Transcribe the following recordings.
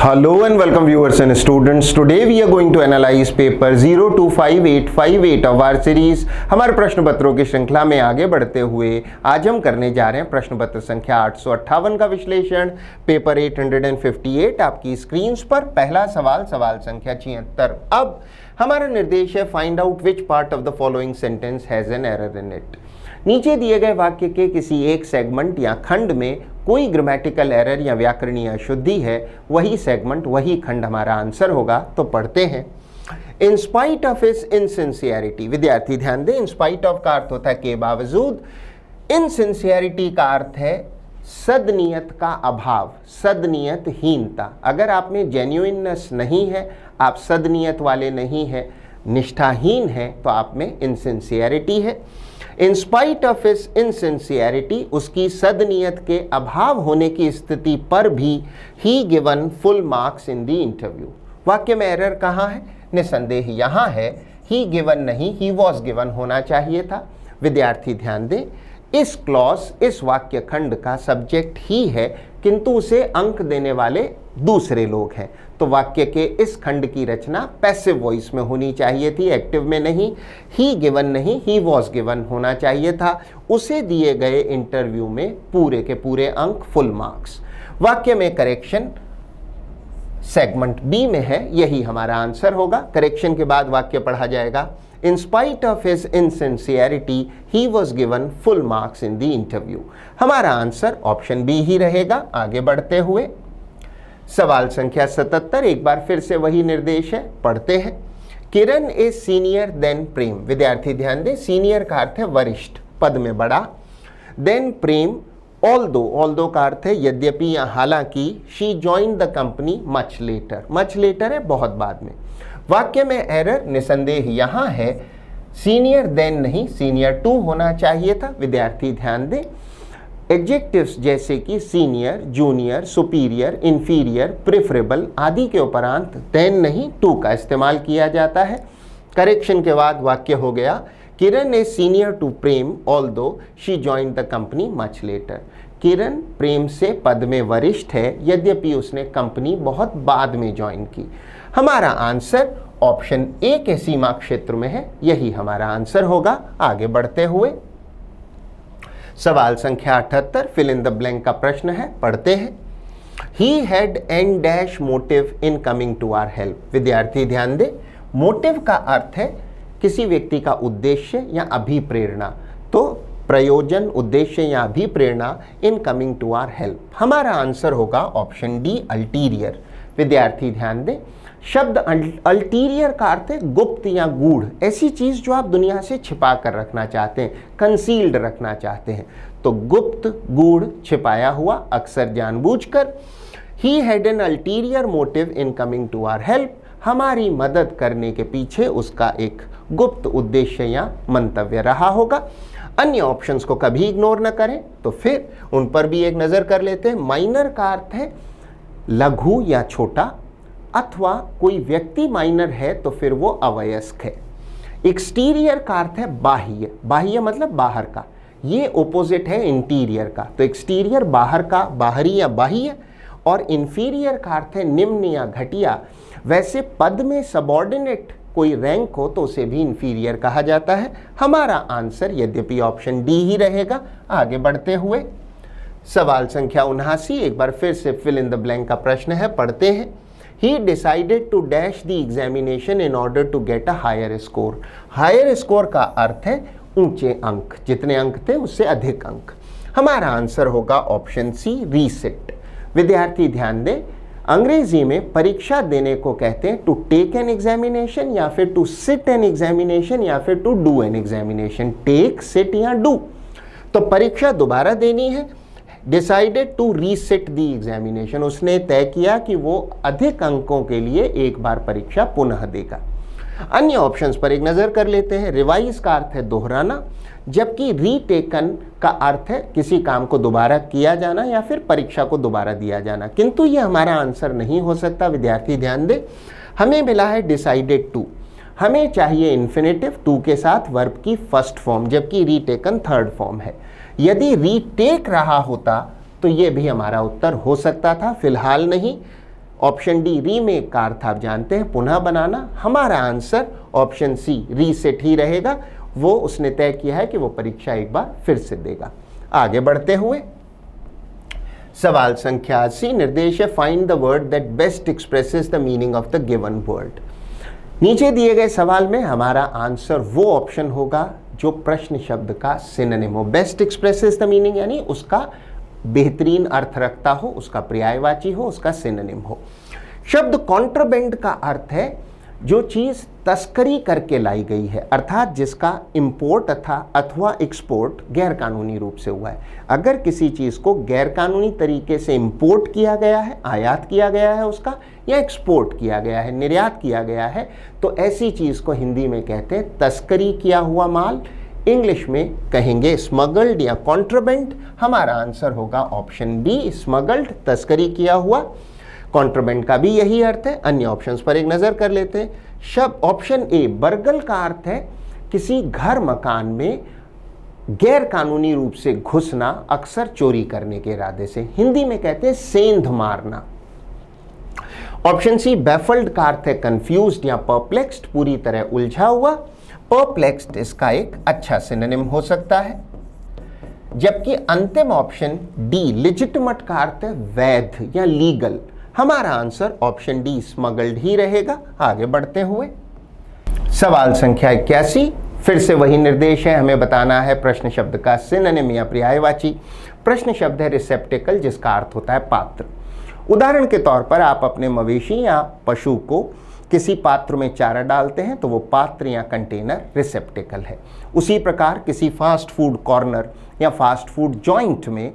Hello and welcome viewers and students. Today we are going to analyze paper 025858 of our series. हमारे प्रश्न पत्रों की श्रृंखला में आगे बढ़ते हुए आज हम करने जा रहे हैं प्रश्न पत्र संख्या 858 का विश्लेषण। पेपर 858 आपकी स्क्रीन पर। पहला सवाल सवाल संख्या 76। अब हमारा निर्देश है find out which part of the following sentence has an error in it. नीचे दिए गए वाक्य के किसी एक सेगमेंट या खंड में कोई ग्रामेटिकल एरर या व्याकरणीय अशुद्धि है, वही सेगमेंट वही खंड हमारा आंसर होगा। तो पढ़ते हैं। इन स्पाइट ऑफ हिज इनसिंसियरिटी, विद्यार्थी ध्यान दें, इन स्पाइट ऑफ का अर्थ होता है के बावजूद, इनसिंसियरिटी का अर्थ है सदनियत का अभाव, सदनियतहीनता। अगर आप में जेन्युइननेस नहीं है, आप सदनियत वाले नहीं है, निष्ठाहीन है, तो आप में इनसिंसियरिटी है। In spite of his insincerity, उसकी सदनियत के अभाव होने की स्थिति पर भी he given full marks in the interview. वाक्य में एरर कहाँ है? निसंदेह यहाँ है। ही गिवन नहीं, ही वॉज गिवन होना चाहिए था। विद्यार्थी ध्यान दें, इस क्लॉज, इस वाक्य खंड का सब्जेक्ट ही है, किंतु उसे अंक देने वाले दूसरे लोग हैं। तो वाक्य के इस खंड की रचना पैसिव वॉइस में होनी चाहिए थी, एक्टिव में नहीं। ही गिवन नहीं, ही वॉज गिवन होना चाहिए था। उसे दिए गए इंटरव्यू में पूरे के पूरे अंक, फुल मार्क्स। वाक्य में करेक्शन सेगमेंट बी में है, यही हमारा आंसर होगा। करेक्शन के बाद वाक्य पढ़ा जाएगा। In spite of his insincerity, he was given full marks in the interview. हमारा आंसर ऑप्शन बी ही रहेगा। आगे बढ़ते हुए सवाल संख्या 77, एक बार फिर से वही निर्देश है, पढ़ते हैं। किरण इज सीनियर देन प्रेम। विद्यार्थी ध्यान दें, सीनियर का अर्थ है वरिष्ठ, पद में बड़ा। देन प्रेम, ऑल्दो का अर्थ है यद्यपि या हालांकि। She joined the company much letter, much later है बहुत बाद में। वाक्य में एरर निसंदेह यहाँ है, सीनियर देन नहीं, सीनियर टू होना चाहिए था। विद्यार्थी ध्यान दें, एडजेक्टिव्स जैसे कि senior, junior, superior, inferior, preferable आदि के उपरांत देन नहीं टू का इस्तेमाल किया जाता है। करेक्शन के बाद वाक्य हो गया, Kiran is senior to Prem although she joined the company much later. Kiran Prem से पद में वरिष्ठ है, यद्यपि उसने कंपनी बहुत बाद में ज्वाइन की। हमारा आंसर ऑप्शन ए के सीमा क्षेत्र में है, यही हमारा आंसर होगा। आगे बढ़ते हुए सवाल संख्या 78, फिल इन द ब्लैंक का प्रश्न है, पढ़ते हैं। He had an dash motive in coming to our help. विद्यार्थी ध्यान दे, मोटिव का अर्थ है किसी व्यक्ति का उद्देश्य या अभिप्रेरणा। तो प्रयोजन, उद्देश्य या अभिप्रेरणा in coming to our help. हमारा आंसर होगा ऑप्शन डी, अल्टीरियर। विद्यार्थी ध्यान दें, शब्द अल्टीरियर का अर्थ है गुप्त या गूढ़, ऐसी चीज जो आप दुनिया से छिपा कर रखना चाहते हैं, कंसील्ड रखना चाहते हैं। तो गुप्त, गूढ़, छिपाया हुआ, अक्सर जानबूझकर। He had an ulterior motive in coming to our help. हमारी मदद करने के पीछे उसका एक गुप्त उद्देश्य या मंतव्य रहा होगा। अन्य ऑप्शंस को कभी इग्नोर न करें, तो फिर उन पर भी एक नजर कर लेते हैं। माइनर का अर्थ है लघु या छोटा, अथवा कोई व्यक्ति माइनर है तो फिर वो अवयस्क है। एक्सटीरियर का अर्थ है बाह्य, बाह्य मतलब बाहर का, ये ओपोजिट है इंटीरियर का। तो एक्सटीरियर बाहर का, बाहरी या बाह्य। और इंफीरियर का अर्थ है निम्न या घटिया। वैसे पद में सबऑर्डिनेट कोई रैंक हो तो उसे भी इंफीरियर कहा जाता है। हमारा आंसर यद्यपि ऑप्शन डी ही रहेगा। आगे बढ़ते हुए सवाल संख्या 79, एक बार फिर से फिल इन द ब्लैंक का प्रश्न है, पढ़ते हैं। He decided to dash the examination in order to get a higher score. Higher score का अर्थ है ऊंचे अंक, जितने अंक थे उससे अधिक अंक। हमारा आंसर होगा ऑप्शन सी, रीसेट। विद्यार्थी ध्यान दें, अंग्रेजी में परीक्षा देने को कहते हैं टू टेक एन एग्जामिनेशन, या फिर टू सिट एन एग्जामिनेशन, या फिर to do an examination. Take, sit या डू। तो परीक्षा दोबारा देनी है। Decided to reset the examination, उसने तय किया कि वो अधिक अंकों के लिए एक बार परीक्षा पुनः देगा। अन्य ऑप्शंस पर एक नजर कर लेते हैं। रिवाइज का अर्थ है दोहराना, जबकि रीटेकन का अर्थ है किसी काम को दोबारा किया जाना या फिर परीक्षा को दोबारा दिया जाना। किंतु ये हमारा आंसर नहीं हो सकता। विद्यार्थी ध्यान दें, हमें मिला है डिसाइडेड टू, हमें चाहिए इन्फिनेटिव टू के साथ वर्ब की फर्स्ट फॉर्म, जबकि रीटेकन थर्ड फॉर्म है। यदि रीटेक रहा होता तो ये भी हमारा उत्तर हो सकता था, फिलहाल नहीं। ऑप्शन डी रीमेक का अर्थ आप जानते हैं पुनः बनाना। हमारा आंसर ऑप्शन सी रीसेट ही रहेगा। वो उसने तय किया है कि वो परीक्षा एक बार फिर से देगा। आगे बढ़ते हुए सवाल संख्या 80 निर्देश है find the word that best expresses the meaning of the given word. नीचे दिए गए सवाल में हमारा आंसर वो ऑप्शन होगा जो प्रश्न शब्द का सिनोनिम हो। बेस्ट एक्सप्रेसेस द मीनिंग यानी उसका बेहतरीन अर्थ रखता हो, उसका पर्यायवाची हो, उसका सिनोनिम हो। शब्द कॉन्ट्राबैंड का अर्थ है जो चीज तस्करी करके लाई गई है, अर्थात जिसका इंपोर्ट अथवा एक्सपोर्ट गैर कानूनी रूप से हुआ है। अगर किसी चीज को गैर कानूनी तरीके से इंपोर्ट किया गया है, आयात किया गया है उसका, या एक्सपोर्ट किया गया है, निर्यात किया गया है, तो ऐसी चीज को हिंदी में कहते हैं तस्करी किया हुआ माल। इंग्लिश में कहेंगे स्मगल्ड या कॉन्ट्राबैंड। हमारा आंसर होगा ऑप्शन बी स्मगल्ड, तस्करी किया हुआ। कॉन्ट्राबैंड का भी यही अर्थ है। अन्य ऑप्शंस पर एक नजर कर लेते हैं। शब्द ऑप्शन ए बर्गल का अर्थ है किसी घर मकान में गैर कानूनी रूप से घुसना, अक्सर चोरी करने के इरादे से। हिंदी में कहते हैं सेंध मारना। ऑप्शन सी बैफल्ड का अर्थ है कंफ्यूज्ड या परप्लेक्स्ड, पूरी तरह उलझा हुआ। परप्लेक्स्ड इसका एक अच्छा सिनोनिम हो सकता है। जबकि अंतिम ऑप्शन डी लेजिटिमेट का अर्थ है वैध या लीगल। हमारा आंसर ऑप्शन डी स्मगल्ड ही रहेगा। आगे बढ़ते हुए सवाल संख्या 81 फिर से वही निर्देश है, हमें बताना है प्रश्न शब्द का सिनोनिम या पर्यायवाची। प्रश्न शब्द है रिसेप्टिकल जिसका अर्थ होता है पात्र। उदाहरण के तौर पर आप अपने मवेशी या पशु को किसी पात्र में चारा डालते हैं तो वो पात्र या कंटेनर रिसेप्टिकल है। उसी प्रकार किसी फास्ट फूड कॉर्नर या फास्ट फूड जॉइंट में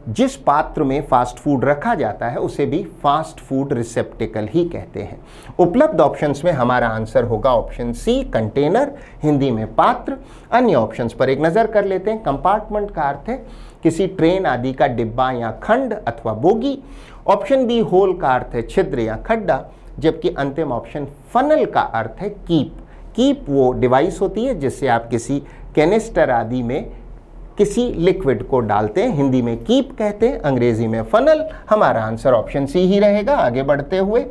जिस पात्र में फास्ट फूड रखा जाता है उसे भी फास्ट फूड रिसेप्टिकल ही कहते हैं। उपलब्ध ऑप्शंस में हमारा आंसर होगा ऑप्शन सी कंटेनर, हिंदी में पात्र। अन्य ऑप्शंस पर एक नजर कर लेते हैं। कंपार्टमेंट का अर्थ है किसी ट्रेन आदि का डिब्बा या खंड अथवा बोगी। ऑप्शन बी होल का अर्थ है छिद्र या खड्डा, जबकि अंतिम ऑप्शन फनल का अर्थ है कीप। कीप वो डिवाइस होती है जिससे आप किसी कैनिस्टर आदि में किसी लिक्विड को डालते हैं, हिंदी में कीप कहते हैं, अंग्रेजी में फनल। हमारा आंसर ऑप्शन सी ही रहेगा। आगे बढ़ते हुए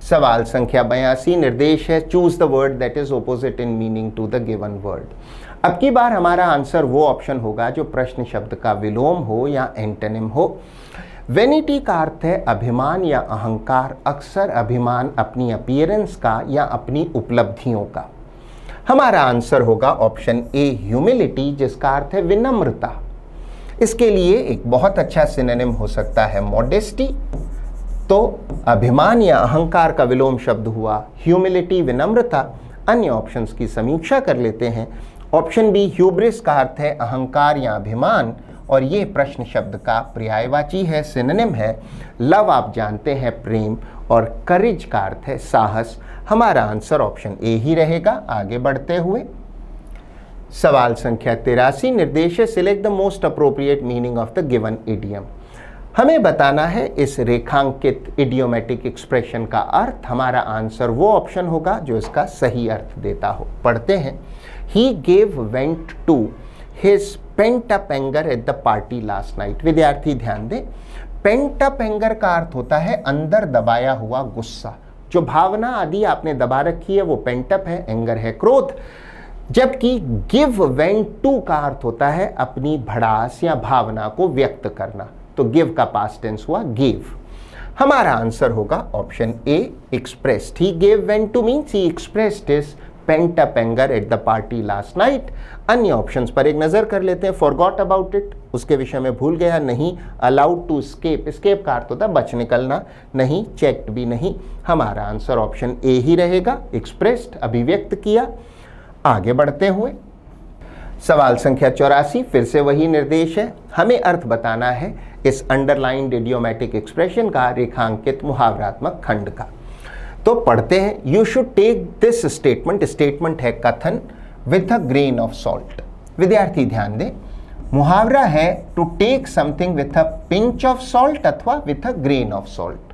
सवाल संख्या 82 निर्देश है choose the word that is opposite in meaning to the given word. अब की बार हमारा आंसर वो ऑप्शन होगा जो प्रश्न शब्द का विलोम हो या एंटोनिम हो। वेनिटी का अर्थ है अभिमान या अहंकार, अक्सर अभिमान अपनी अपीयरेंस का या अपनी उपलब्धियों का। हमारा आंसर होगा ऑप्शन ए ह्यूमिलिटी जिसका अर्थ है विनम्रता। इसके लिए एक बहुत अच्छा सिनोनिम हो सकता है मॉडेस्टी। तो अभिमान या अहंकार का विलोम शब्द हुआ ह्यूमिलिटी, विनम्रता। अन्य ऑप्शंस की समीक्षा कर लेते हैं। ऑप्शन बी ह्यूब्रिस का अर्थ है अहंकार या अभिमान और ये प्रश्न शब्द का पर्यायवाची है, सिनोनिम है। लव आप जानते हैं प्रेम और करेज का अर्थ है साहस। हमारा आंसर ऑप्शन ए ही रहेगा। आगे बढ़ते हुए सवाल संख्या 83 निर्देश है select the most appropriate meaning of the given idiom. हमें बताना है इस रेखांकित इडियोमेटिक एक्सप्रेशन का अर्थ। हमारा आंसर वो ऑप्शन होगा जो इसका सही अर्थ देता हो। पढ़ते हैं he gave vent to his pent up anger at the party last night. विद्यार्थी ध्यान दें, पेंट अप एंगर का अर्थ होता है अंदर दबाया हुआ गुस्सा। जो भावना आदि आपने दबा रखी है वो पेंट अप है, एंगर है क्रोध। जबकि गिव वेंट टू का अर्थ होता है अपनी भड़ास या भावना को व्यक्त करना। तो गिव का पास्ट टेंस हुआ गिव। हमारा आंसर होगा option A expressed. He gave vent two means he expressed his pent up anger at the party last night. अन्य ऑप्शंस पर एक नजर कर लेते हैं। फॉरगॉट अबाउट इट, उसके विषय में भूल गया नहीं। अलाउड टू स्केप, स्केप का अर्थ होता है बच निकलना, नहीं। चेक्ड भी नहीं। हमारा आंसर ऑप्शन ए ही रहेगा, एक्सप्रेस्ड, अभिव्यक्त किया। आगे बढ़ते हुए सवाल संख्या 84 फिर से वही निर्देश है, हमें अर्थ बताना है इस अंडरलाइंड इडियोमेटिक एक्सप्रेशन का, रेखांकित मुहावरात्मक खंड का। तो पढ़ते हैं you should take this statement, statement है कथन, with a grain of salt. विद्यार्थी ध्यान दें, मुहावरा है to take something with a pinch of salt अथवा with a grain of salt.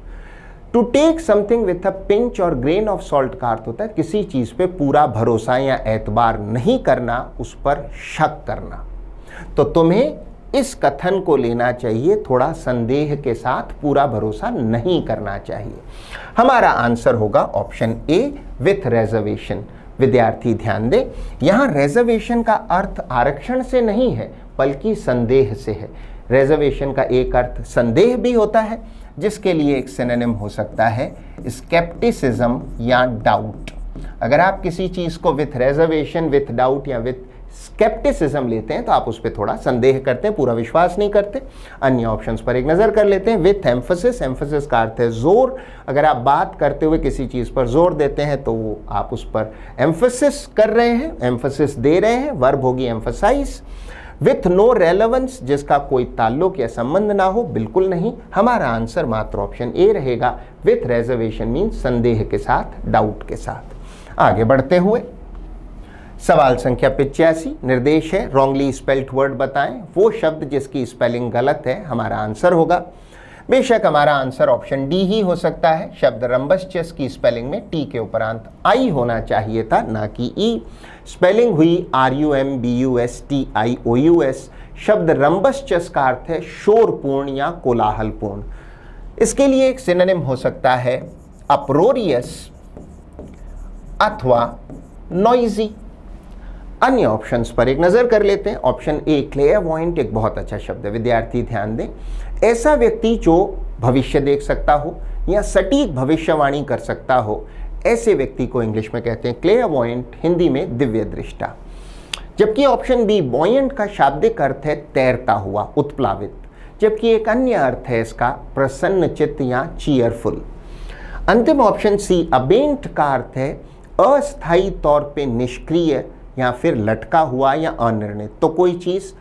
To take something with a pinch और ग्रेन ऑफ सॉल्ट का अर्थ होता है किसी चीज पे पूरा भरोसा या एतबार नहीं करना, उस पर शक करना। तो तुम्हें इस कथन को लेना चाहिए थोड़ा संदेह के साथ, पूरा भरोसा नहीं करना चाहिए। हमारा आंसर होगा ऑप्शन ए विथ रिजर्वेशन। विद्यार्थी ध्यान दें, यहां रिजर्वेशन का अर्थ आरक्षण से नहीं है बल्कि संदेह से है। रिजर्वेशन का एक अर्थ संदेह भी होता है, जिसके लिए एक सिनोनिम हो सकता है स्केप्टिसिज्म या डाउट। अगर आप किसी चीज को विथ रिजर्वेशन, विथ डाउट या विथ स्केप्टिसिज्म लेते हैं तो आप उस पर थोड़ा संदेह करते हैं, पूरा विश्वास नहीं करते। अन्य ऑप्शंस पर एक नजर कर लेते हैं। विथ एम्फसिस, एम्फसिस का अर्थ है जोर। अगर आप बात करते हुए किसी चीज पर जोर देते हैं तो वो आप उस पर एम्फसिस कर रहे हैं, एम्फसिस दे रहे हैं, वर्ब होगी एम्फसाइज। विथ नो रेलेवेंस, जिसका कोई ताल्लुक या संबंध ना हो, बिल्कुल नहीं। हमारा आंसर मात्र ऑप्शन ए रहेगा। विथ रिजर्वेशन मीन्स संदेह के साथ, डाउट के साथ। आगे बढ़ते हुए सवाल संख्या 85 निर्देश है रॉन्गली स्पेल्ड वर्ड बताएं। वो शब्द जिसकी स्पेलिंग गलत है, हमारा आंसर होगा। बेशक हमारा आंसर ऑप्शन डी ही हो सकता है। शब्द रंबसचस की स्पेलिंग में टी के उपरांत आई होना चाहिए था, ना कि ई। स्पेलिंग हुई RUMBUSTIOUS। शब्द रंबसचस का अर्थ है शोरपूर्ण या कोलाहलपूर्ण। इसके लिए एक सिनोनिम हो सकता है अप्रोरियस अथवा नॉइजी। अन्य ऑप्शंस पर एक नजर कर लेते हैं। ऑप्शन ए क्लेयरवॉयंट एक बहुत अच्छा शब्द है। विद्यार्थी ध्यान दें, ऐसा व्यक्ति जो भविष्य देख सकता हो या सटीक भविष्यवाणी कर सकता हो, ऐसे व्यक्ति को इंग्लिश में कहते हैं क्लेयरवॉयंट, हिंदी में दिव्य दृष्टा। जबकि ऑप्शन बी बॉयंट का शाब्दिक अर्थ है तैरता हुआ, उत्प्लावित। जबकि एक अन्य अर्थ है इसका प्रसन्नचित्त या चीयरफुल। अंतिम ऑप्शन सी अबेंट का अर्थ है अस्थायी तौर पे निष्क्रिय या फिर लटका हुआ या अनिर्णित। तो कोई चीज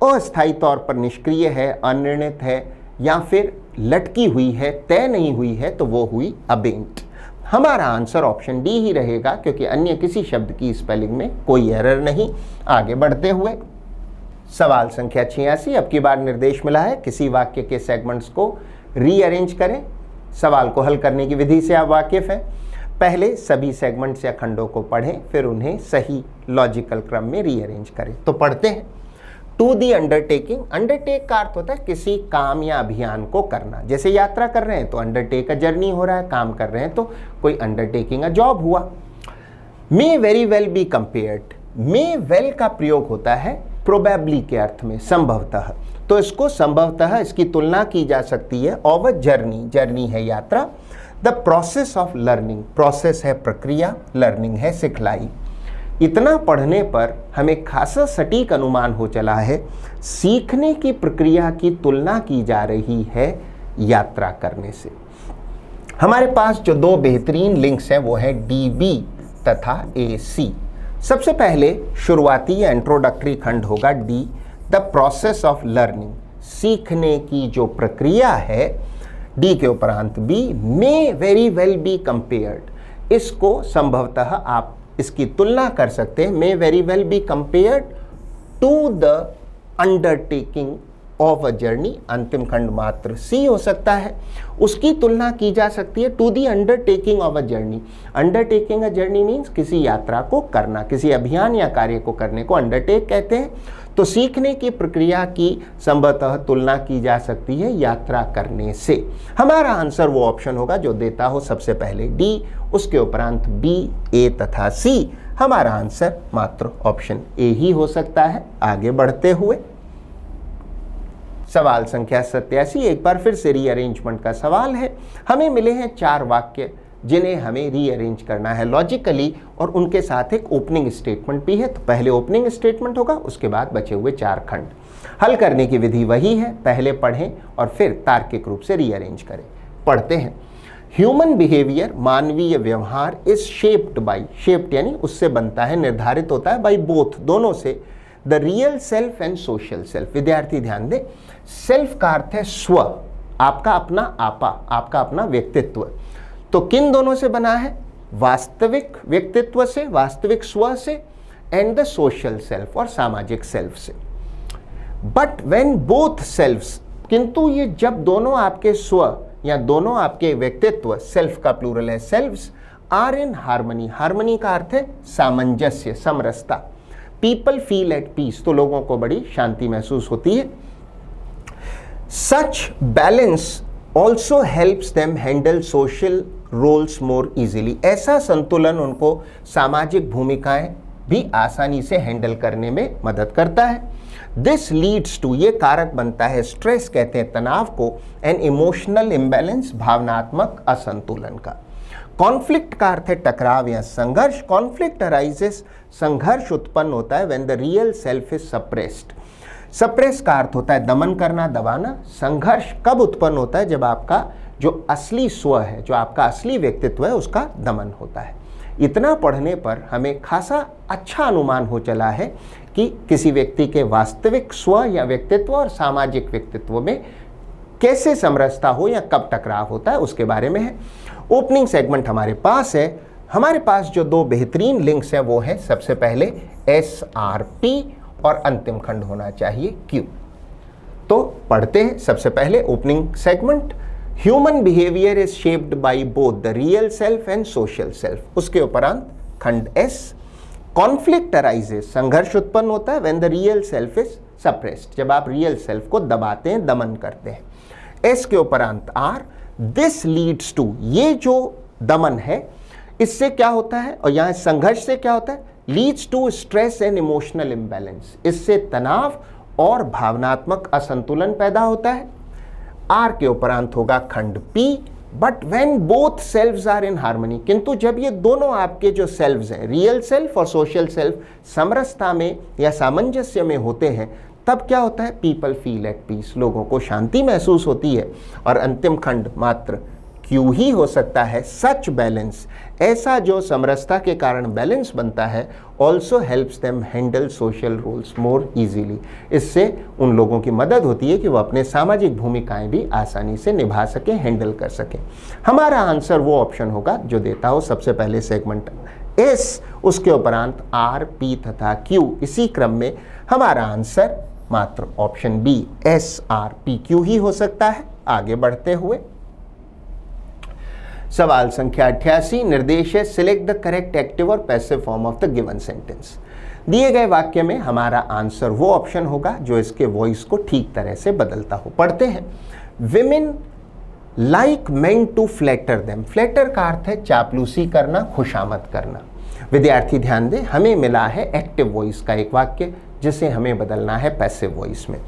अस्थायी तौर पर निष्क्रिय है, अनिर्णित है या फिर लटकी हुई है, तय नहीं हुई है, तो वो हुई अबेंट। हमारा आंसर ऑप्शन डी ही रहेगा, क्योंकि अन्य किसी शब्द की स्पेलिंग में कोई एरर नहीं। आगे बढ़ते हुए सवाल संख्या 86 अब की बार निर्देश मिला है किसी वाक्य के सेगमेंट्स को रीअरेंज करें। सवाल को हल करने की विधि से आप वाकिफ हैं। पहले सभी सेगमेंट्स या खंडों को पढ़ें, फिर उन्हें सही लॉजिकल क्रम में रीअरेंज करें। तो पढ़ते हैं। टू दी अंडरटेकिंग, अंडरटेक का अर्थ होता है किसी काम या अभियान को करना। जैसे यात्रा कर रहे हैं तो अंडरटेक अ जर्नी हो रहा है, काम कर रहे हैं तो कोई अंडरटेकिंग अ जॉब हुआ। May very well be compared, may well का प्रयोग होता है प्रोबेबली के अर्थ में, संभवतः। तो इसको संभवतः इसकी तुलना की जा सकती है ऑफ अ जर्नी, जर्नी है यात्रा। The process of learning, process है प्रक्रिया, लर्निंग है सिखलाई। इतना पढ़ने पर हमें खासा सटीक अनुमान हो चला है सीखने की प्रक्रिया की तुलना की जा रही है यात्रा करने से। हमारे पास जो दो बेहतरीन लिंक्स हैं वो है DB तथा AC। सबसे पहले शुरुआती या इंट्रोडक्टरी खंड होगा D, the process of learning, सीखने की जो प्रक्रिया है। डी के उपरांत B, may very well be compared, इसको संभवतः आप इसकी तुलना कर सकते हैं, may very well be compared to the undertaking of a journey. अंतिम खंड मात्र सी हो सकता है, उसकी तुलना की जा सकती है to the undertaking of a journey. Undertaking a journey means किसी यात्रा को करना, किसी अभियान या कार्य को करने को अंडरटेक कहते हैं। तो सीखने की प्रक्रिया की संभवतः तुलना की जा सकती है यात्रा करने से। हमारा आंसर वो ऑप्शन होगा जो देता हो सबसे पहले डी, उसके उपरांत बी, ए तथा सी। हमारा आंसर मात्र ऑप्शन ए ही हो सकता है। आगे बढ़ते हुए सवाल संख्या 87 एक बार फिर से रीअरेंजमेंट का सवाल है। हमें मिले हैं 4 वाक्य जिन्हें हमें रीअरेंज करना है लॉजिकली, और उनके साथ एक ओपनिंग स्टेटमेंट भी है। तो पहले ओपनिंग स्टेटमेंट होगा, उसके बाद बचे हुए 4 खंड। हल करने की विधि वही है, पहले पढ़ें और फिर तार्किक रूप से रीअरेंज करें। पढ़ते हैं। ह्यूमन बिहेवियर, मानवीय व्यवहार, इज शेप्ड बाई, शेप्ड यानी उससे बनता है, निर्धारित होता है, बाई बोथ, दोनों से, the real self and social self. विद्यार्थी ध्यान दें, सेल्फ का अर्थ है स्व, आपका अपना आपा, आपका अपना व्यक्तित्व। तो किन दोनों से बना है? वास्तविक व्यक्तित्व से, वास्तविक स्व से, एंड द सोशल सेल्फ, और सामाजिक सेल्फ से। बट व्हेन बोथ सेल्फ्स, किंतु ये जब दोनों आपके स्व या दोनों आपके व्यक्तित्व, सेल्फ का प्लूरल है selves, are in harmony, harmony का अर्थ है सामंजस्य, समरसता। पीपल फील एट पीस, तो लोगों को बड़ी शांति महसूस होती है। Such balance also helps them handle social roles more easily. ऐसा संतुलन उनको सामाजिक भूमिकाएं भी आसानी से हैंडल करने में मदद करता है। दिस लीड्स टू, ये कारक बनता है, स्ट्रेस कहते हैं तनाव को, एंड इमोशनल इम्बैलेंस, भावनात्मक असंतुलन का। कॉन्फ्लिक्ट का अर्थ है टकराव या संघर्ष। कॉन्फ्लिक्ट अराइजेस, संघर्ष उत्पन्न होता है when the real self is suppressed. Suppress का अर्थ होता है दमन करना, दबाना। संघर्ष कब उत्पन्न होता है? जब आपका जो असली स्व है, जो आपका असली व्यक्तित्व है, उसका दमन होता है। इतना पढ़ने पर हमें खासा अच्छा अनुमान हो चला है कि किसी व्यक्ति के वास्तविक स्व या व्यक्तित्व और सामाजिक व्यक्तित्व में कैसे समरसता हो या कब टकराव होता है, उसके बारे में है। ओपनिंग सेगमेंट हमारे पास है। हमारे पास जो दो बेहतरीन लिंक्स हैं वो है, सबसे पहले SRP और अंतिम खंड होना चाहिए Q। तो पढ़ते हैं सबसे पहले opening segment. Human behaviour is shaped by both the real self and social self. उसके उपरांत खंड S। कॉन्फ्लिक्ट अराइजेस, संघर्ष उत्पन्न होता है when the real self is suppressed, जब आप रियल सेल्फ को दबाते हैं, दमन करते हैं। S के उपरांत R। दिस लीड्स टू, ये जो दमन है इससे क्या होता है, और यहां संघर्ष से क्या होता है? Leads to stress and emotional imbalance, इससे तनाव और भावनात्मक असंतुलन पैदा होता है। आर के उपरांत होगा खंड P। But when both selves are in harmony, किंतु जब ये दोनों आपके जो सेल्व्स हैं, रियल सेल्फ और सोशल सेल्फ, समरसता में या सामंजस्य में होते हैं, तब क्या होता है? पीपल फील एट पीस, लोगों को शांति महसूस होती है। और अंतिम खंड मात्र Q ही हो सकता है। सच बैलेंस, ऐसा जो समरसता के कारण बैलेंस बनता है, also helps them handle social roles more easily. इससे उन लोगों की मदद होती है कि वो अपने सामाजिक भूमिकाएं भी आसानी से निभा सकें, हैंडल कर सकें। हमारा आंसर वो ऑप्शन होगा जो देता हो सबसे पहले सेगमेंट S, उसके उपरांत R, P तथा Q। इसी क्रम में हमारा आंसर मात्र ऑप्शन B SRPQ ही हो सकता है। आगे बढ़ते हुए सवाल संख्या 88, निर्देश है सिलेक्ट द करेक्ट एक्टिव और passive form of the given sentence. दिए गए वाक्य में हमारा आंसर वो ऑप्शन होगा जो इसके वॉइस को ठीक तरह से बदलता हो। पढ़ते हैं। Women like men to flatter them. Flatter का अर्थ है चापलूसी करना, खुशामद करना। विद्यार्थी ध्यान दें, हमें मिला है एक्टिव वॉइस का एक वाक्य जिसे हमें बदलना है पैसिव वॉइस में।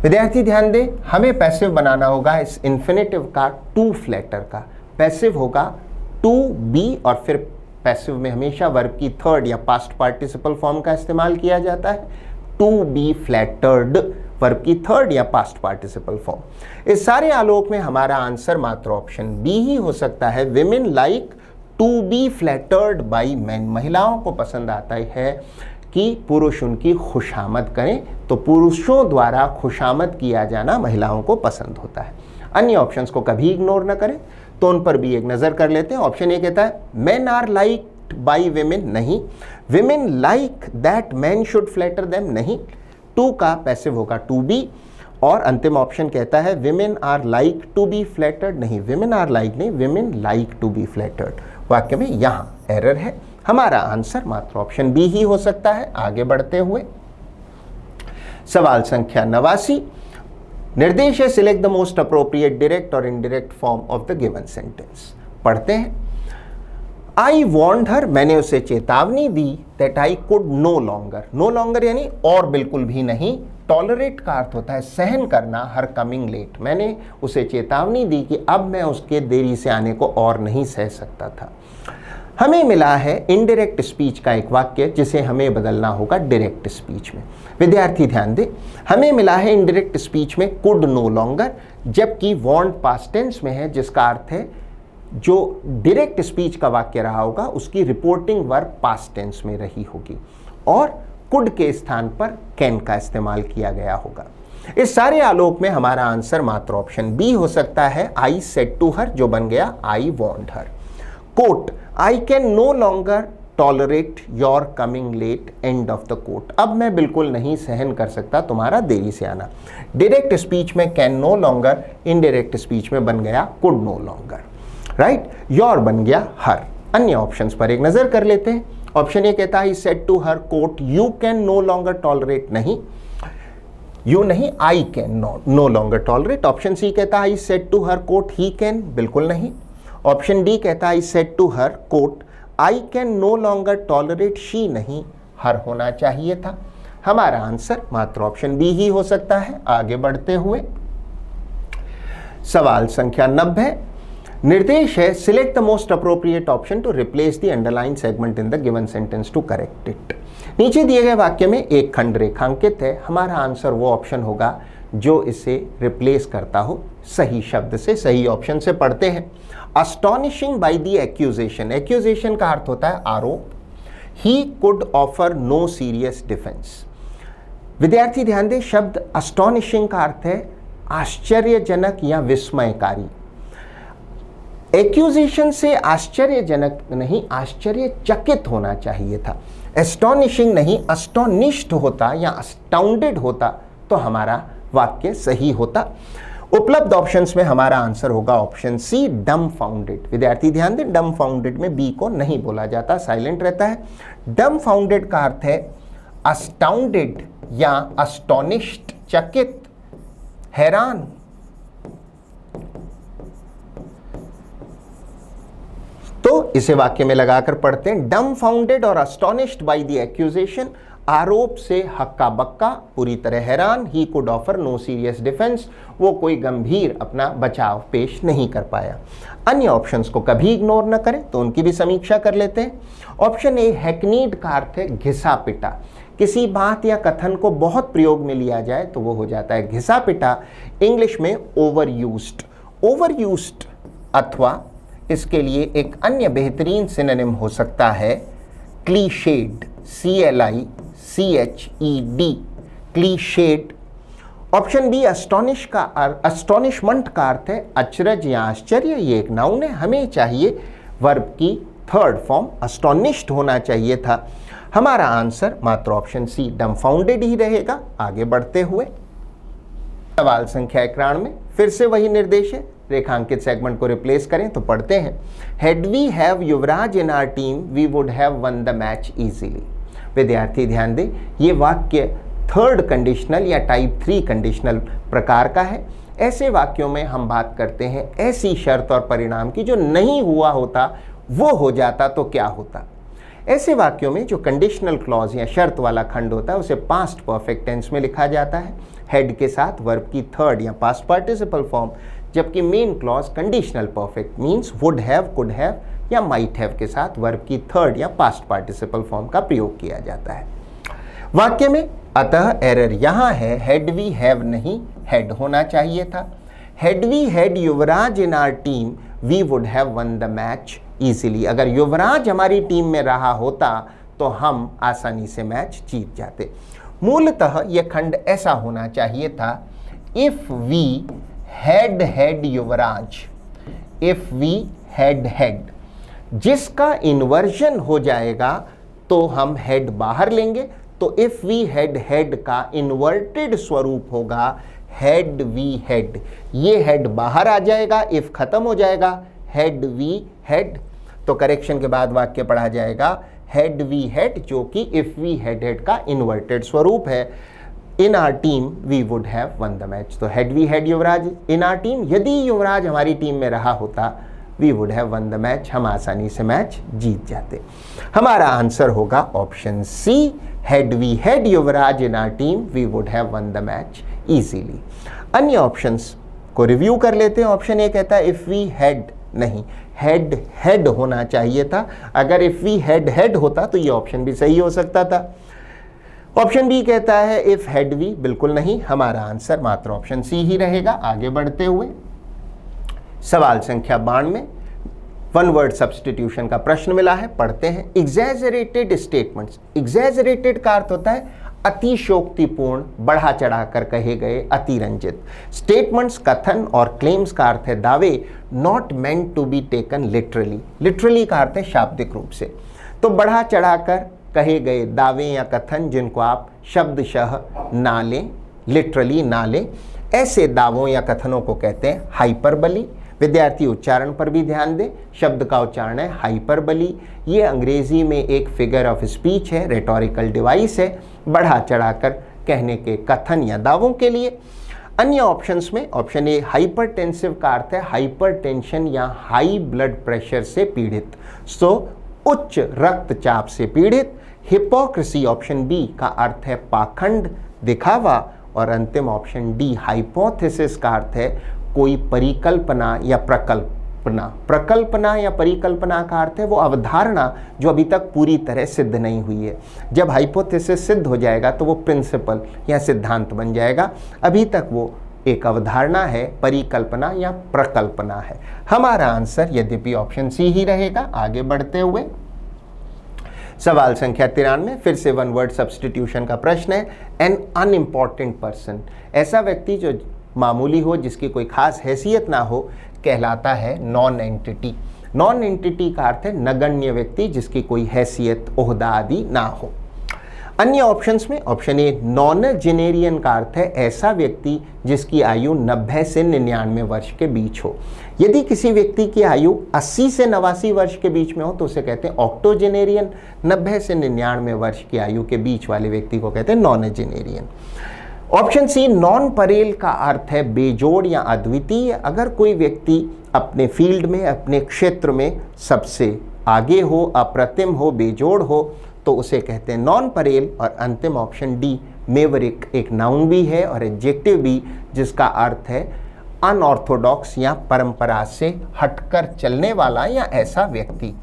विद्यार्थी ध्यान दें, हमें पैसिव बनाना होगा इस इन्फिनेटिव का टू फ्लैटर का। पैसिव होगा टू बी, और फिर पैसिव में हमेशा वर्ब की थर्ड या पास्ट पार्टिसिपल फॉर्म का इस्तेमाल किया जाता है। टू बी फ्लैटर्ड, वर्ब की थर्ड या पास्ट पार्टिसिपल फॉर्म। इस सारे आलोक में हमारा आंसर मात्र ऑप्शन बी ही हो सकता है। Women like to be flattered by man. महिलाओं को पसंद आता है कि पुरुष उनकी खुशामद करें, तो पुरुषों द्वारा खुशामद किया जाना महिलाओं को पसंद होता है। अन्य ऑप्शंस को कभी इग्नोर न करें, तो उन पर भी एक नजर कर लेते हैं। ऑप्शन ए कहता है men are liked by women, नहीं। Women like that man should flatter them, नहीं। टू का पैसिव होगा टू बी। और अंतिम ऑप्शन कहता है women are like to be flattered, नहीं। विमेन आर लाइक नहीं, women like to be flattered. वाक्य में यहां एरर है। हमारा आंसर मात्र ऑप्शन बी ही हो सकता है। आगे बढ़ते हुए सवाल संख्या 89, निर्देश है select the most appropriate direct और indirect form of the given sentence. पढ़ते हैं। आई वॉन्ट हर, मैंने उसे चेतावनी दी, that I could no longer. No longer यानी और बिल्कुल भी नहीं। टॉलरेट का अर्थ होता है सहन करना, हर कमिंग लेट। मैंने उसे चेतावनी दी कि अब मैं उसके देरी से आने को और नहीं सह सकता था। हमें मिला है इनडायरेक्ट स्पीच का एक वाक्य जिसे हमें बदलना होगा डायरेक्ट स्पीच में। विद्यार्थी ध्यान दें, हमें मिला है इनडायरेक्ट स्पीच में कुड नो लॉन्गर, जबकि वांट पास्ट टेंस में है, जिसका अर्थ है जो डायरेक्ट स्पीच का वाक्य रहा होगा उसकी रिपोर्टिंग वर्ब पास्ट टेंस में रही होगी और कुड के स्थान पर कैन का इस्तेमाल किया गया होगा। इस सारे आलोक में हमारा आंसर मात्र ऑप्शन बी हो सकता है। आई सेड टू हर, जो बन गया I want her. Quote, I can no longer tolerate your coming late, end of the quote. अब मैं बिल्कुल नहीं सहन कर सकता तुम्हारा देरी से आना। डायरेक्ट स्पीच में can no longer, indirect speech में बन गया could no longer. Right, your बन गया हर। अन्य ऑप्शंस पर एक नजर कर लेते हैं। ऑप्शन ए कहता है said to her quote you can no longer tolerate, नहीं। यू नहीं, I can no longer tolerate. Option C कहता है I said to her quote he can, बिल्कुल नहीं। ऑप्शन डी कहता है I said to her quote I can no longer tolerate she, नहीं, her होना चाहिए था। हमारा आंसर मात्र ऑप्शन बी ही हो सकता है। आगे बढ़ते हुए सवाल संख्या 90, निर्देश है select the most appropriate option to replace the underline segment in the given sentence to correct it. नीचे दिए गए वाक्य में एक खंड रेखांकित है, हमारा आंसर वो ऑप्शन होगा जो इसे रिप्लेस करता हो सही शब्द से, सही ऑप्शन से। पढ़ते हैं, astonishing by the accusation, accusation का अर्थ होता है आरोप। He could offer no serious defence. विद्यार्थी ध्यान दें, शब्द अस्टॉनिशिंग का अर्थ है आश्चर्यजनक या विस्मयकारी। एक्यूजेशन से आश्चर्यजनक नहीं, आश्चर्यचकित होना चाहिए था। एस्टॉनिशिंग नहीं, अस्टॉनिश्ड होता या अस्टाउंडेड होता तो हमारा वाक्य सही होता। उपलब्ध ऑप्शंस में हमारा आंसर होगा ऑप्शन सी, डम्बफाउंडेड। विद्यार्थी ध्यान दें, डम्बफाउंडेड में बी को नहीं बोला जाता, साइलेंट रहता है। डम्बफाउंडेड का अर्थ है अस्टाउंडेड या अस्टॉनिश्ड, चकित, हैरान। तो इसे वाक्य में लगाकर पढ़ते हैं, डम्बफाउंडेड और अस्टॉनिश्ड बाय द एक्यूजेशन, आरोप से हक्का बक्का, पूरी तरह हैरान। He could offer no serious defence, वो कोई गंभीर अपना बचाव पेश नहीं कर पाया। अन्य ऑप्शंस को कभी इग्नोर न करें, तो उनकी भी समीक्षा कर लेते हैं। ऑप्शन ए, हैकनीड का अर्थ है घिसा पिटा। किसी बात या कथन को बहुत प्रयोग में लिया जाए तो वो हो जाता है घिसा पिटा। इंग्लिश में ओवर यूज्ड, ओवर यूज्ड, अथवा इसके लिए एक अन्य बेहतरीन सिनोनिम हो सकता है cliched, CLICHED, cliched. Option B, astonish का अस्टॉनिशमेंट का अर्थ है अचरज या आश्चर्य, ये एक नाउन है। हमें चाहिए वर्ब की थर्ड फॉर्म, अस्टॉनिश्ड होना चाहिए था। हमारा आंसर मात्र ऑप्शन सी, डम्बफाउंडेड ही रहेगा। आगे बढ़ते हुए सवाल संख्या 91, फिर से वही निर्देश है, रेखांकित सेगमेंट को रिप्लेस करें तो पढ़ते हैं, had we have Yuvraj in our team we would have won the match easily. विद्यार्थी ध्यान दें, ये वाक्य थर्ड कंडीशनल या टाइप 3 कंडीशनल प्रकार का है। ऐसे वाक्यों में हम बात करते हैं ऐसी शर्त और परिणाम की जो नहीं हुआ होता, वो हो जाता तो क्या होता। ऐसे वाक्यों में जो कंडीशनल क्लॉज या शर्त वाला खंड होता है उसे पास्ट परफेक्ट टेंस में लिखा जाता है, हेड के साथ वर्ब की थर्ड या पास्ट पार्टिसिपल फॉर्म, जबकि main clause conditional perfect means would have, could have या माइट हैव के साथ वर्ब की थर्ड या पास्ट पार्टिसिपल फॉर्म का प्रयोग किया जाता है वाक्य में। अतः एरर यहां है, हैड वी हैव नहीं, हैड होना चाहिए था। Had we had Yuvraj in our team we would have won the match easily. अगर युवराज हमारी टीम में रहा होता तो हम आसानी से मैच जीत जाते। मूलतः यह खंड ऐसा होना चाहिए था, if we had Yuvraj, if we had, जिसका इन्वर्जन हो जाएगा तो हम हेड बाहर लेंगे, तो इफ वी हैड का इन्वर्टेड स्वरूप होगा हैड वी हैड। ये हेड बाहर आ जाएगा, इफ खत्म हो जाएगा, हैड वी हैड, तो करेक्शन के बाद वाक्य पढ़ा जाएगा हैड वी हैड, जो कि इफ वी हैड का इन्वर्टेड स्वरूप है। In our team we would have won the match, तो had we had Yuvraj in our team, यदि युवराज हमारी टीम में रहा होता we would have won the match, हम आसानी से मैच जीत जाते। हमारा आंसर होगा option C, had we had Yuvraj in our team we would have won the match easily. अन्य ऑप्शंस को रिव्यू कर लेते हैं। ऑप्शन ए कहता है इफ वी हैड, नहीं, हैड होना चाहिए था। अगर इफ वी हैड होता तो ये ऑप्शन भी सही हो सकता था। ऑप्शन बी कहता है इफ हैड वी, बिल्कुल नहीं, हमारा आंसर मात्र ऑप्शन सी ही रहेगा। आगे बढ़ते हुए सवाल संख्या 92, वन वर्ड सब्स्टिट्यूशन का प्रश्न मिला है, पढ़ते हैं। एग्जैजरेटेड स्टेटमेंट्स, एग्जैजरेटेड का अर्थ होता है अतिशोक्तिपूर्ण, बढ़ा चढ़ाकर कहे गए, अतिरंजित। स्टेटमेंट्स कथन और क्लेम्स का अर्थ है दावे, not meant to be taken literally, literally का अर्थ है शाब्दिक रूप से। तो बढ़ा चढ़ाकर कहे गए दावे या कथन जिनको आप शब्दशः ना लें, लिटरली ना लें, ऐसे दावों या कथनों को कहते हैं हाइपरबली। विद्यार्थी उच्चारण पर भी ध्यान दें, शब्द का उच्चारण है हाइपरबली। ये अंग्रेजी में एक फिगर ऑफ स्पीच है, रेटोरिकल डिवाइस है, बढ़ा चढ़ाकर कहने के कथन या दावों के लिए। अन्य ऑप्शंस में ऑप्शन ए हाइपरटेंसिव का अर्थ है हाइपरटेंशन या हाई ब्लड प्रेशर से पीड़ित, सो उच्च रक्तचाप से पीड़ित। हिपोक्रेसी ऑप्शन बी का अर्थ है पाखंड, दिखावा। और अंतिम ऑप्शन डी हाइपोथेसिस का अर्थ है कोई परिकल्पना या प्रकल्पना या परिकल्पना का अर्थ है वो अवधारणा जो अभी तक पूरी तरह सिद्ध नहीं हुई है। जब हाइपोथेसिस सिद्ध हो जाएगा तो वो प्रिंसिपल या सिद्धांत बन जाएगा, अभी तक वो एक अवधारणा है, परिकल्पना या प्रकल्पना है। हमारा आंसर यद्यपि ऑप्शन सी ही रहेगा। आगे बढ़ते हुए सवाल संख्या 93 फिर से वन वर्ड सब्स्टिट्यूशन का प्रश्न है। एन अनइम्पॉर्टेंट पर्सन, ऐसा व्यक्ति जो मामूली हो, जिसकी कोई खास हैसियत ना हो, कहलाता है नॉन एंटिटी। नॉन एंटिटी का अर्थ है नगण्य व्यक्ति जिसकी कोई हैसियत, ओहदा आदि ना हो। अन्य ऑप्शंस में ऑप्शन ए नॉनजेनेरियन का अर्थ है ऐसा व्यक्ति जिसकी आयु 90 से 99 वर्ष के बीच हो। यदि किसी व्यक्ति की आयु 80 से 89 वर्ष के बीच में हो तो उसे कहते हैं ऑक्टोजेनेरियन। 90 से 99 वर्ष की आयु के बीच वाले व्यक्ति को कहते हैं नॉनजेनेरियन। ऑप्शन सी नॉन परेल का अर्थ है बेजोड़ या अद्वितीय। अगर कोई व्यक्ति अपने फील्ड में, अपने क्षेत्र में सबसे आगे हो, अप्रतिम हो, बेजोड़ हो, तो उसे कहते हैं नॉन परेल। और अंतिम ऑप्शन डी मेवरिक एक नाउन भी है और एडजेक्टिव भी, जिसका अर्थ है अनऑर्थोडॉक्स या परंपरा से हटकर चलने वाला या ऐसा व्यक्ति।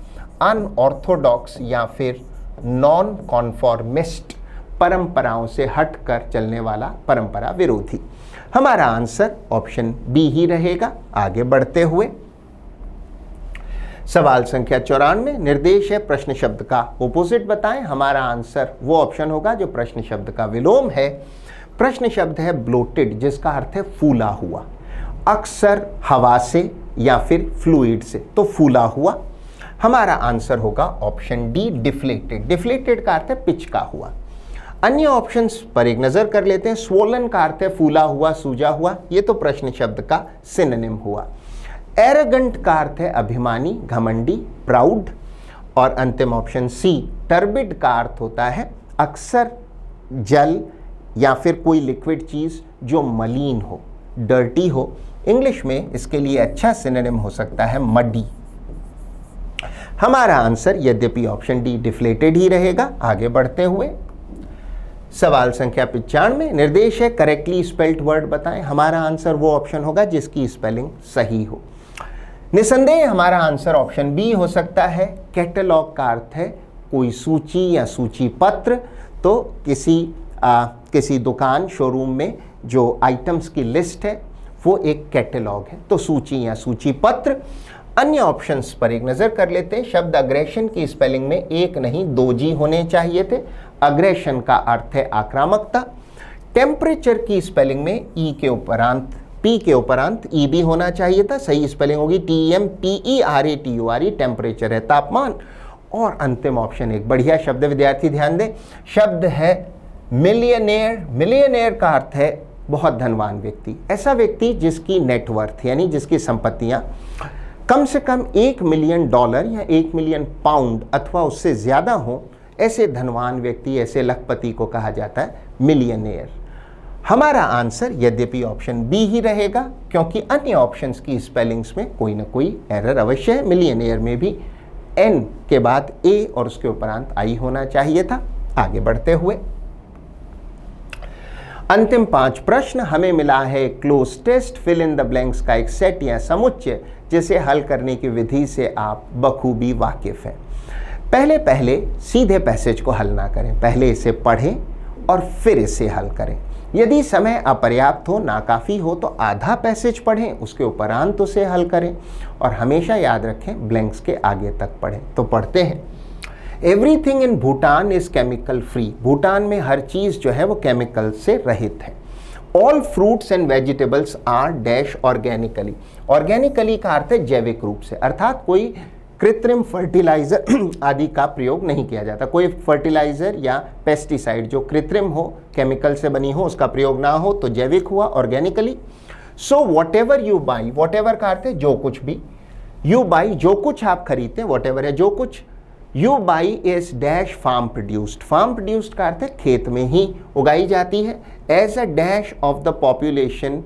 अनऑर्थोडॉक्स या फिर नॉन कॉन्फॉर्मिस्ट, परंपराओं से हटकर चलने वाला, परंपरा विरोधी। हमारा आंसर ऑप्शन बी ही रहेगा। आगे बढ़ते हुए सवाल संख्या 94 निर्देश है प्रश्न शब्द का ऑपोजिट बताएं। हमारा आंसर वो ऑप्शन होगा जो प्रश्न शब्द का विलोम है। प्रश्न शब्द है ब्लोटेड, जिसका अर्थ है फूला हुआ, अक्सर हवा से या फिर फ्लूइड से, तो फूला हुआ। हमारा आंसर होगा ऑप्शन डी डिफ्लेटेड। डिफ्लेटेड का अर्थ है पिचका हुआ। अन्य ऑप्शंस पर एक नजर कर लेते हैं। स्वोलन का अर्थ है फूला हुआ, सूजा हुआ, ये तो प्रश्न शब्द का सिनोनिम हुआ। एरोगेंट का अर्थ है अभिमानी, घमंडी, प्राउड। और अंतिम ऑप्शन सी टर्बिड का अर्थ होता है अक्सर जल या फिर कोई लिक्विड चीज जो मलिन हो, डर्टी हो। इंग्लिश में इसके लिए अच्छा सिनोनिम हो सकता है मडी। हमारा आंसर यद्यपि ऑप्शन डी डिफ्लेटेड ही रहेगा। आगे बढ़ते हुए सवाल संख्या 95 निर्देश है करेक्टली स्पेल्ड वर्ड बताएं। हमारा आंसर वो ऑप्शन होगा जिसकी स्पेलिंग सही हो। निसंदेह हमारा आंसर ऑप्शन बी हो सकता है। कैटलॉग का अर्थ है कोई सूची या सूची पत्र, तो किसी दुकान, शोरूम में जो आइटम्स की लिस्ट है वो एक कैटलॉग है, तो सूची या सूची पत्र। अन्य ऑप्शंस पर एक नजर कर लेते हैं। शब्द अग्रेशन की स्पेलिंग में एक नहीं 2 जी होने चाहिए थे। अग्रेशन का अर्थ है आक्रामकता। टेम्परेचर की स्पेलिंग में ई के उपरांत, पी के उपरांत ई भी होना चाहिए था। सही स्पेलिंग होगी TEMPERATURE, टेम्परेचर है तापमान। और अंतिम ऑप्शन एक बढ़िया शब्द, विद्यार्थी ध्यान दें, शब्द है मिलियनेयर। मिलियनेयर का अर्थ है बहुत धनवान व्यक्ति, ऐसा व्यक्ति जिसकी नेटवर्थ यानी जिसकी संपत्तियां कम से कम $1 मिलियन या 1 मिलियन पाउंड अथवा उससे ज्यादा हो, ऐसे धनवान व्यक्ति, ऐसे लखपति को कहा जाता है मिलियनेयर। हमारा आंसर यद्यपि ऑप्शन बी ही रहेगा, क्योंकि अन्य ऑप्शंस की स्पेलिंग्स में कोई ना कोई एरर अवश्य है। मिलियनेयर में भी एन के बाद ए और उसके उपरांत आई होना चाहिए था। आगे बढ़ते हुए अंतिम 5 प्रश्न हमें मिला है cloze test fill in the blanks का एक सेट या समुच्चय, जिसे हल करने की विधि से आप बखूबी वाकिफ हैं। पहले सीधे पैसेज को हल ना करें, पहले इसे पढ़ें और फिर इसे हल करें। यदि समय अपर्याप्त हो, नाकाफी हो, तो आधा पैसेज पढ़ें, उसके उपरांत उसे हल करें। और हमेशा याद रखें ब्लैंक्स के आगे तक पढ़ें। तो पढ़ते हैं। Everything in Bhutan is chemical free. Bhutan में हर चीज जो है वो केमिकल से रहित है। All fruits and vegetables are dash organically. Organically का अर्थ है जैविक रूप से, अर्थात कोई कृत्रिम फर्टिलाइजर आदि का प्रयोग नहीं किया जाता। कोई फर्टिलाइजर या पेस्टिसाइड जो कृत्रिम हो, केमिकल से बनी हो, उसका प्रयोग ना हो, तो जैविक हुआ, organically. So whatever you by, what ever का अर्थ है जो कुछ भी, यू बाई जो कुछ आप खरीदते हैं, वॉट एवर है जो कुछ, you buy is dash farm produced. Farm produced का अर्थ है खेत में ही उगाई जाती है। As a dash of the population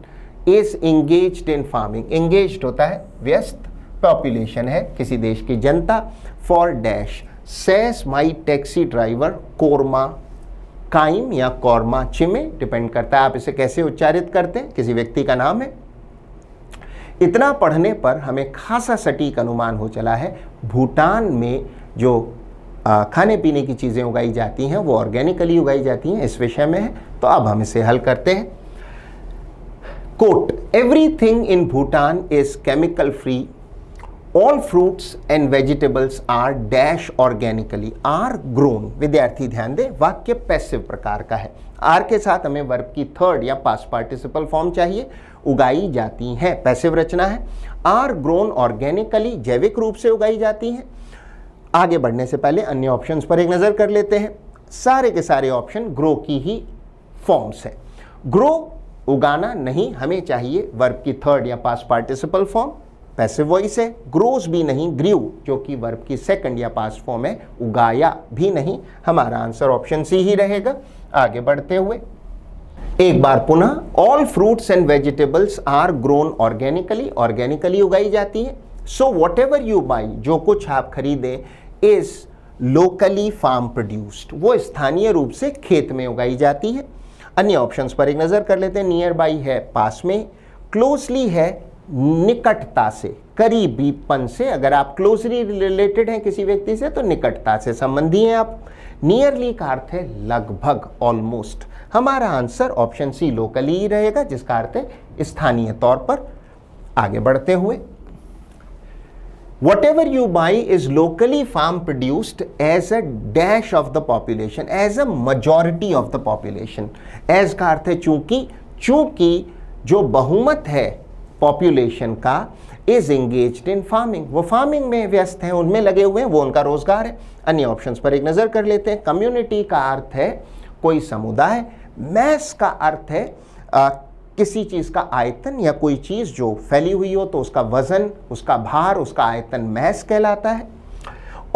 is engaged in farming. Engaged होता है व्यस्त, पॉपुलेशन है किसी देश की जनता। For dash says my taxi driver Karma Chime या कौरमा चिमे, डिपेंड करता है आप इसे कैसे उच्चारित करते हैं, किसी व्यक्ति का नाम है। इतना पढ़ने पर हमें खासा सटीक अनुमान हो चला है भूटान में जो खाने पीने की चीज़ें उगाई जाती हैं वो ऑर्गेनिकली उगाई जाती हैं, इस विषय में है। तो अब हम इसे हल करते हैं। Quote, everything in Bhutan is chemical free, all fruits and vegetables are dash organically are grown. विद्यार्थी ध्यान दें, वाक्य पैसिव प्रकार का है। आर के साथ हमें वर्ब की थर्ड या पास्ट पार्टिसिपल फॉर्म चाहिए। उगाई जाती हैं, पैसिव रचना है। आर ग्रोन ऑर्गेनिकली, जैविक रूप से उगाई जाती हैं। आगे बढ़ने से पहले अन्य ऑप्शंस पर एक नजर कर लेते हैं। सारे के सारे ऑप्शन ग्रो की ही फॉर्म्स है। ग्रो उगाना नहीं, हमें चाहिए वर्ब की थर्ड या past participle form, passive voice है। ग्रोस भी नहीं, ग्रीव जो कि वर्ब की सेकंड या पास्ट फॉर्म है। उगाया भी नहीं, हमारा आंसर ऑप्शन सी ही रहेगा। आगे बढ़ते हुए एक बार पुनः, all fruits and vegetables are grown organically, organically उगाई जाती है। So whatever you buy, जो कुछ आप खरीदें, इज लोकली फार्म प्रोड्यूस्ड, वो स्थानीय रूप से खेत में उगाई जाती है। अन्य ऑप्शंस पर एक नजर कर लेते हैं। नियर बाई है पास में, क्लोजली है निकटता से, करीबीपन से। अगर आप क्लोजली रिलेटेड हैं किसी व्यक्ति से तो निकटता से संबंधी हैं आप। नियरली का अर्थ है लगभग, ऑलमोस्ट। हमारा आंसर ऑप्शन सी लोकली ही रहेगा, जिसका अर्थ है स्थानीय तौर पर। आगे बढ़ते हुए, whatever you buy is locally farm produced as a dash of the population, as a majority of the population। as का अर्थ है चूंकि, चूंकि जो बहुमत है पॉपुलेशन का is engaged in farming, वो फार्मिंग में व्यस्त हैं, उनमें लगे हुए हैं, वो उनका रोजगार है। अन्य ऑप्शंस पर एक नजर कर लेते हैं। कम्युनिटी का अर्थ है कोई समुदाय। मैस का अर्थ है किसी चीज का आयतन या कोई चीज जो फैली हुई हो तो उसका वजन, उसका भार, उसका आयतन मैस कहलाता है।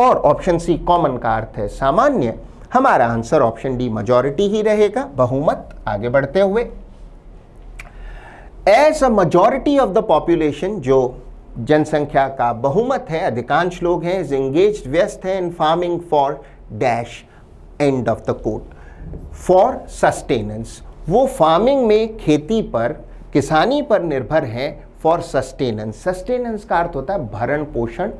और ऑप्शन सी कॉमन का अर्थ है सामान्य। हमारा आंसर ऑप्शन डी मेजॉरिटी ही रहेगा, बहुमत। आगे बढ़ते हुए, as a majority of the population, जो जनसंख्या का बहुमत है, अधिकांश लोग हैं, इज एंगेज्ड, व्यस्त है, in farming for dash, end of the quote, for sustenance, वो फार्मिंग में, खेती पर, किसानी पर निर्भर है। फॉर सस्टेनेंस, सस्टेनेंस का अर्थ होता है भरण पोषण,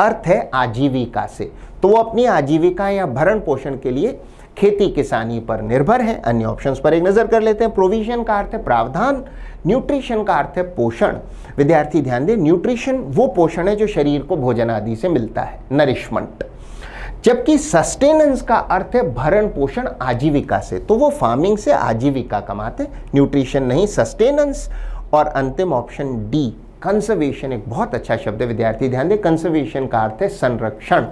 अर्थ है आजीविका से, तो वो अपनी आजीविका या भरण पोषण के लिए खेती किसानी पर निर्भर है। अन्य ऑप्शंस पर एक नजर कर लेते हैं। प्रोविजन का अर्थ है प्रावधान, न्यूट्रिशन का अर्थ है पोषण। विद्यार्थी ध्यान दें, न्यूट्रिशन वो पोषण है जो शरीर को भोजन आदि से मिलता है, नरिशमेंट। जबकि सस्टेनेंस का अर्थ है भरण पोषण आजीविका से, तो वो फार्मिंग से आजीविका कमाते, न्यूट्रिशन नहीं, सस्टेनेंस। और अंतिम ऑप्शन डी कंजर्वेशन, एक बहुत अच्छा शब्द है, विद्यार्थी ध्यान दें, कंजर्वेशन का अर्थ है संरक्षण।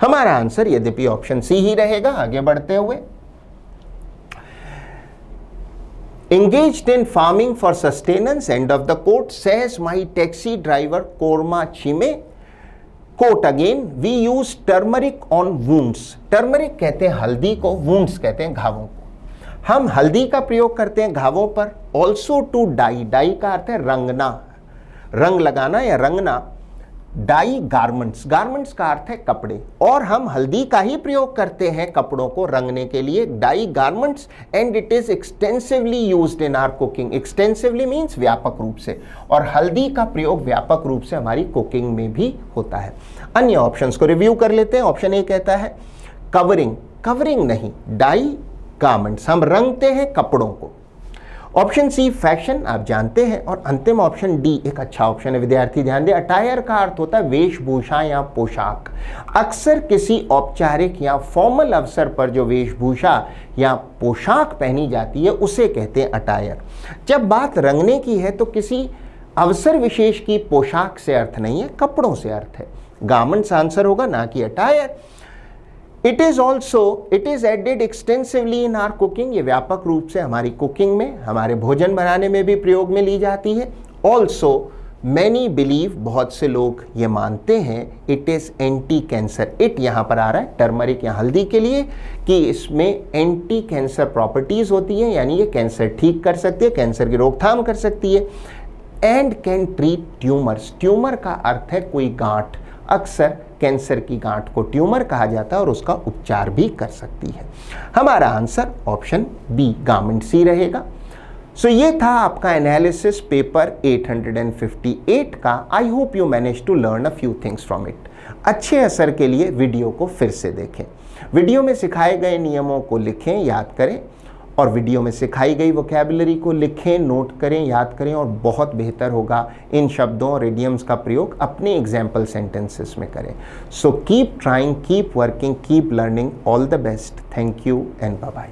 हमारा आंसर यद्यपि ऑप्शन सी ही रहेगा। आगे बढ़ते हुए, engaged in farming for sustenance, end of the quote, says my taxi driver Korma Chime। Quote again, we use turmeric on wounds. Turmeric कहते हैं हल्दी को, वुंड्स कहते हैं घावों को। हम हल्दी का प्रयोग करते हैं घावों पर। ऑल्सो टू डाई, डाई का अर्थ है रंगना, रंग लगाना या रंगना। डाई गारमेंट्स, गारमेंट्स का अर्थ है कपड़े, और हम हल्दी का ही प्रयोग करते हैं कपड़ों को रंगने के लिए, dye garments. And it is extensively used in our cooking. Extensively means व्यापक रूप से, और हल्दी का प्रयोग व्यापक रूप से हमारी कुकिंग में भी होता है। अन्य ऑप्शंस को रिव्यू कर लेते हैं। ऑप्शन ए कहता है कवरिंग, कवरिंग नहीं, डाई गारमेंट्स, हम रंगते हैं कपड़ों को। ऑप्शन सी फैशन, आप जानते हैं। और अंतिम ऑप्शन डी एक अच्छा ऑप्शन है, विद्यार्थी ध्यान दें। अटायर का अर्थ होता है वेशभूषा या पोशाक। अक्सर किसी औपचारिक या फॉर्मल अवसर पर जो वेशभूषा या पोशाक पहनी जाती है उसे कहते हैं अटायर। जब बात रंगने की है तो किसी अवसर विशेष की पोशाक से अर्थ नहीं है, कपड़ों से अर्थ है। गारमेंट्स आंसर होगा, ना कि attire. It is added extensively in our cooking, ये व्यापक रूप से हमारी कुकिंग में, हमारे भोजन बनाने में भी प्रयोग में ली जाती है। ऑल्सो मैनी बिलीव, बहुत से लोग ये मानते हैं, it is anti cancer. It यहाँ पर आ रहा है टर्मरिक या हल्दी के लिए, कि इसमें एंटी कैंसर प्रॉपर्टीज़ होती है, यानी ये कैंसर ठीक कर सकती है, कैंसर की रोकथाम कर सकती है। And can treat tumours, tumour का अर्थ है कोई गांठ, अक्सर कैंसर की गांठ को ट्यूमर कहा जाता है और उसका उपचार भी कर सकती है। हमारा answer option B garment C रहेगा। सो ये था आपका एनालिसिस पेपर 858 का। I hope you manage to learn a few things from it. अच्छे असर के लिए वीडियो को फिर से देखें, वीडियो में सिखाए गए नियमों को लिखें, याद करें, और वीडियो में सिखाई गई वोकैबुलरी को लिखें, नोट करें, याद करें, और बहुत बेहतर होगा इन शब्दों और इडियम्स का प्रयोग अपने एग्जाम्पल सेंटेंसेस में करें। So keep trying, keep working, keep learning. All the best. Thank you and bye bye.